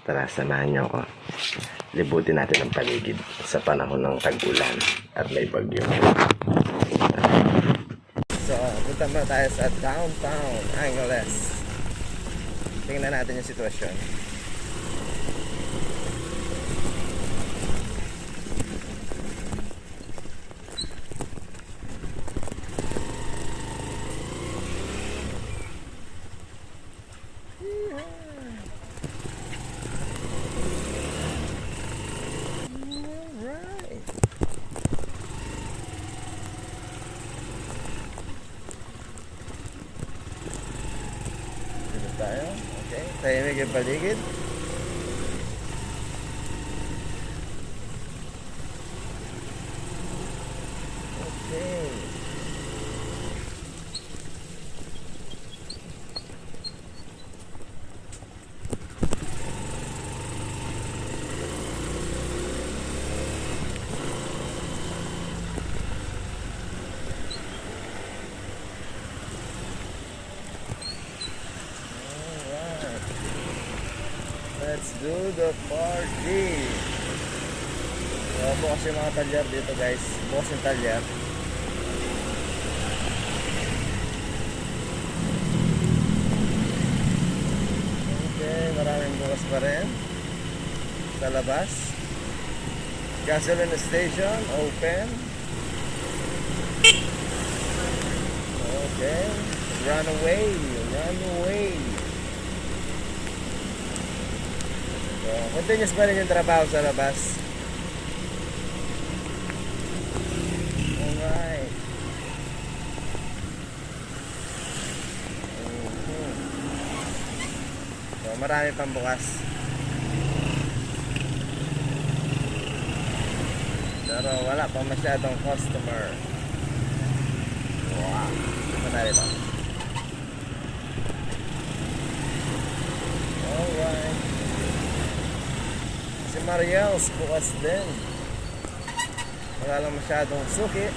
Tara, samahan niyo ako. Libutin natin ang paligid sa panahon ng tag-ulan at may bagyo. So, punta muna tayo sa downtown Angeles. Tingnan natin yung sitwasyon. Tayo. Okay. Tahimik yung paligid. Okay. Let's do the party. So, bukas yung mga talyer dito guys. Bukas yung talyer. Okay, maraming bukas pa rin. Sa labas. Gasoline station, open. Okay. Run away. Run away. So, continuous pa rin yung trabaho sa labas. Alright. So, marami pang bukas. Pero wala pa masyadong customer. Wow. Ito na rin. Alright. Si Mariel's bukas din. Wala lang masyadong suki.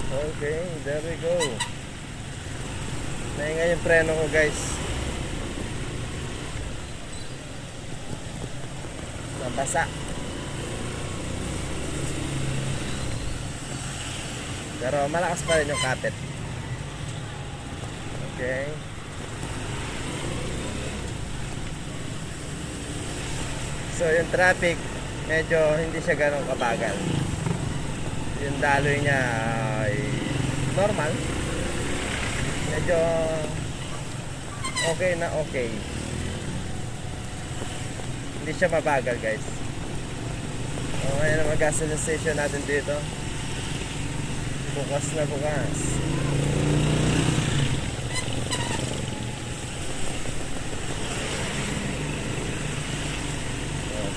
Okay, there we go. Naingay yung preno ko guys. Nabasa. Pero malakas pa rin yung kapit. Okay. So yung traffic medyo hindi siya ganun kabagal. Yung daloy niya ay normal. Medyo okay na okay. Hindi siya mabagal guys. So ngayon na mag-gasoline station natin dito. Bukas na bukas.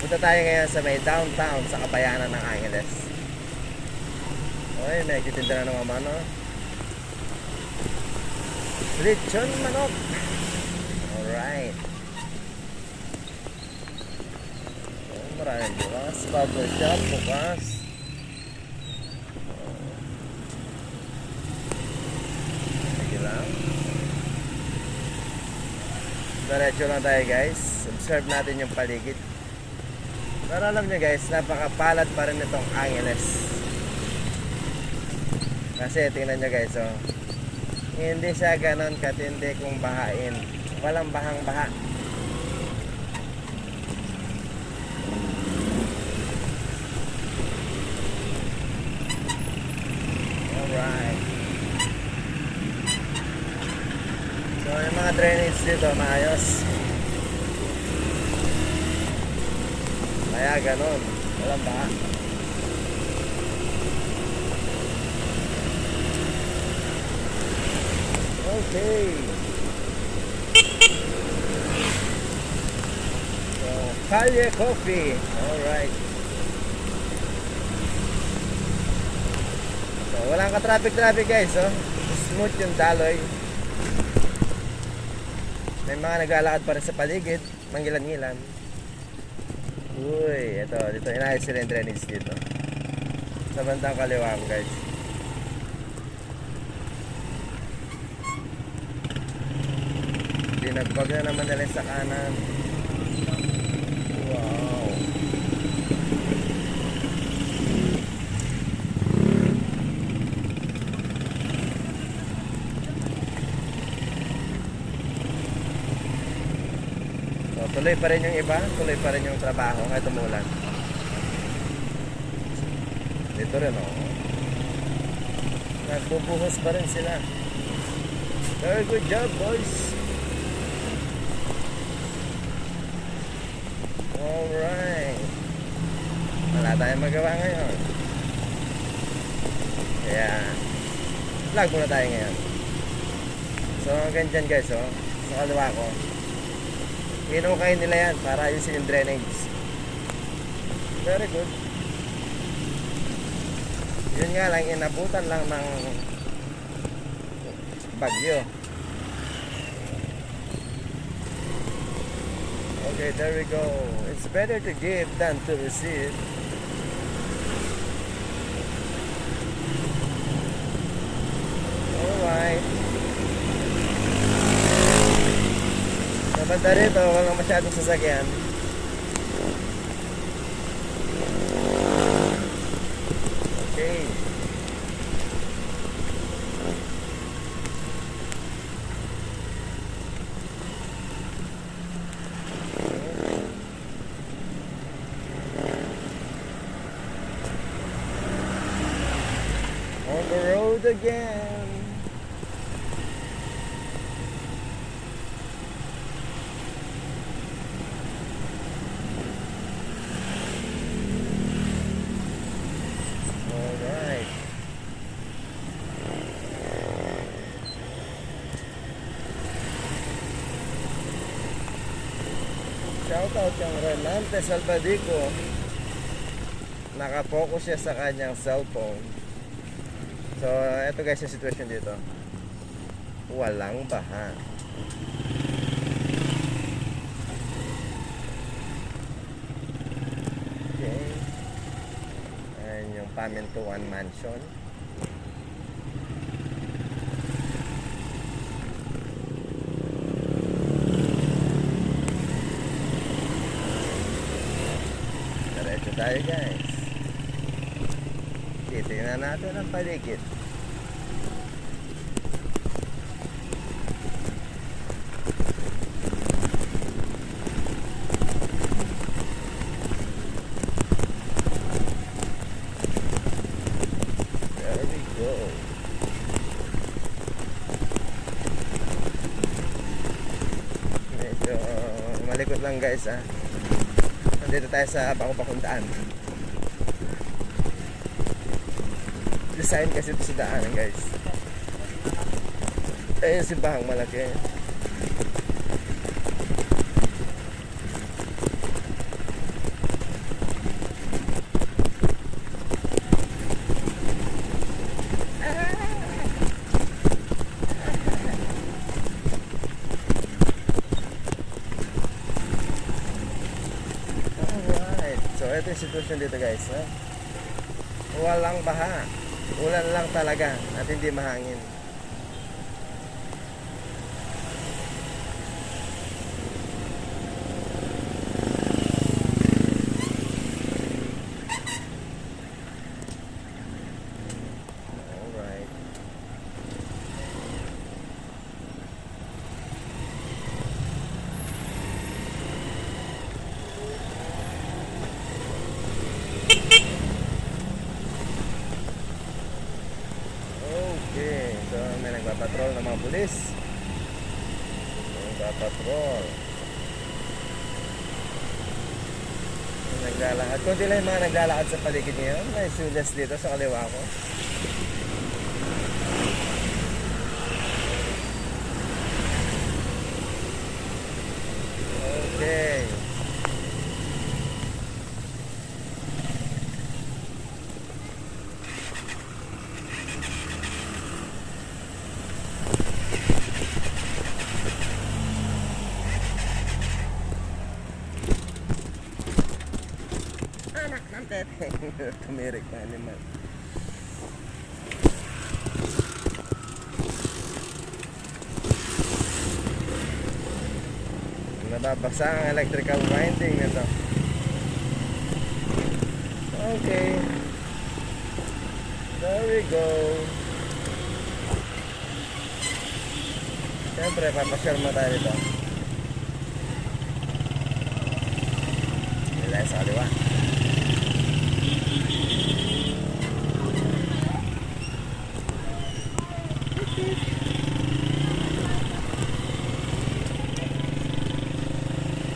Punta tayo ngayon sa may downtown sa kabayanan ng Angeles. Okay, medyo tinda na ng mga mano. Lechon manok. Alright. So, maraming bukas. Bubble shop bukas. Sige lang. Diretso lang tayo guys. Observe natin yung paligid. Pero alam nyo guys, napakapalad pa rin itong Angeles. Kasi tingnan nyo guys, oh, hindi siya ganon katindi kung bahain. Walang bahang-baha. Alright. So yung mga drainage dito maayos. Kaya ganon, walang baha. Okay. So, Calle Coffee. Alright. So, walang ka-traffic guys, oh. Smooth yung daloy. May mga naglalakad pa rin sa paligid, manggilan-ngilan. Uy, ito, dito inayos sila yung drainage dito. Sa bandang kaliwa ko guys. Binagbag na naman nila sa kanan. Wow. So, tuloy pa rin yung iba, tuloy pa rin yung trabaho kahit umulan. Dito rin, oh. Nagbubuhos pa rin sila. Very good job, boys. Alright. Wala tayong magawa ngayon. Kaya vlog muna tayo ngayon. So hanggang dyan guys, oh. Sa kaliwa ko, inukay nila yan para ayusin yung drainage. Very good. Yun nga lang, inabutan lang ng bagyo. Okay, there we go. It's better to give than to receive. Alright. Sa banda rito, walang masyadong sasakyan. Okay. On the road again. All right. Shout out yung Renante Salvadico. Nakapokus siya sa kanyang cellphone. So, eto guys yung sitwasyon dito. Walang baha. Okay. Ayan yung Pamintuan Mansion. Diretso tayo guys. Titingnan natin ang paligid. There we go. Medyo malikot lang guys, ah. Nandito tayo sa Bakong Daan. Design kasi ito sa daanan guys. Ayun si Bahang malaki. Alright. So ito yung sitwasyon dito guys, ha? Walang baha. Ulan lang talaga at hindi mahangin. Alright. Okay, so may nagpapatrol ng mga pulis. Nagpapatrol. Naglalakad. Kunti lang yung mga naglalakad sa paligid ngayon. May sulas dito sa kaliwa ko. Okay. Anak ng teteng. Tumirik na animal. Nababasa ang electrical winding nito. Okay. There we go. Siyempre, papasyal mo tayo dito. Hindi tayo sa kaliwa.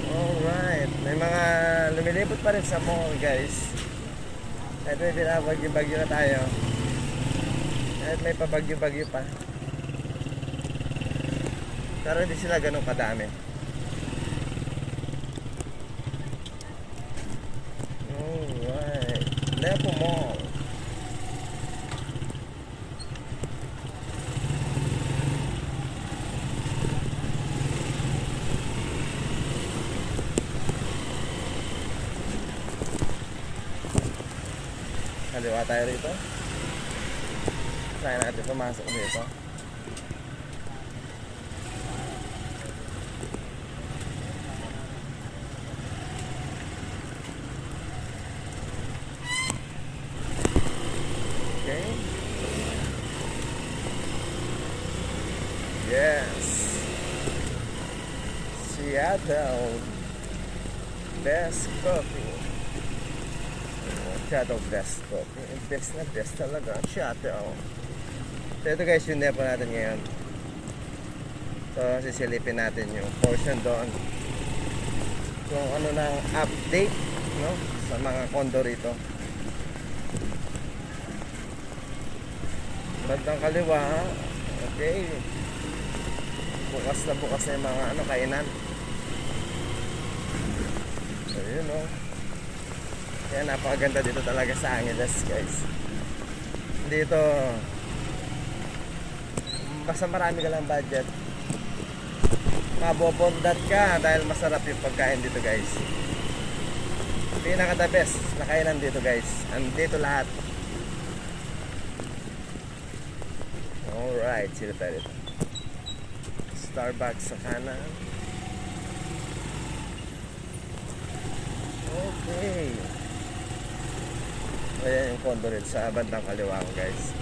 Alright. May mga lumilipot pa rin sa mall, guys. Kahit may binabagyo-bagyo na tayo. Kahit may pabagyo-bagyo pa. Pero hindi sila ganun kadami. Alright. Lepo Mall. Kaliwa tayo rito. Saan natin pumasok dito? Okay. Yes. Seattle. Best coffee. Seattle best coffee. Best na best talaga. Seattle. So ito guys, yung depo natin ngayon. So sisilipin natin yung portion doon. Kung ano ng update, no, sa mga condo rito. Bandang kaliwa. Okay. Bukas na yung mga ano, kainan. So yun, no. Kaya napakaganda dito talaga sa Angeles, guys. Dito basta marami ka lang budget, mabobondat ka dahil masarap yung pagkain dito, guys. Pinaka the best na kainan dito, guys. Andito lahat. Alright, sila tayo dito. Starbucks sa kanan. Okay. Ayan yung condo rin sa bandang kaliwa, guys.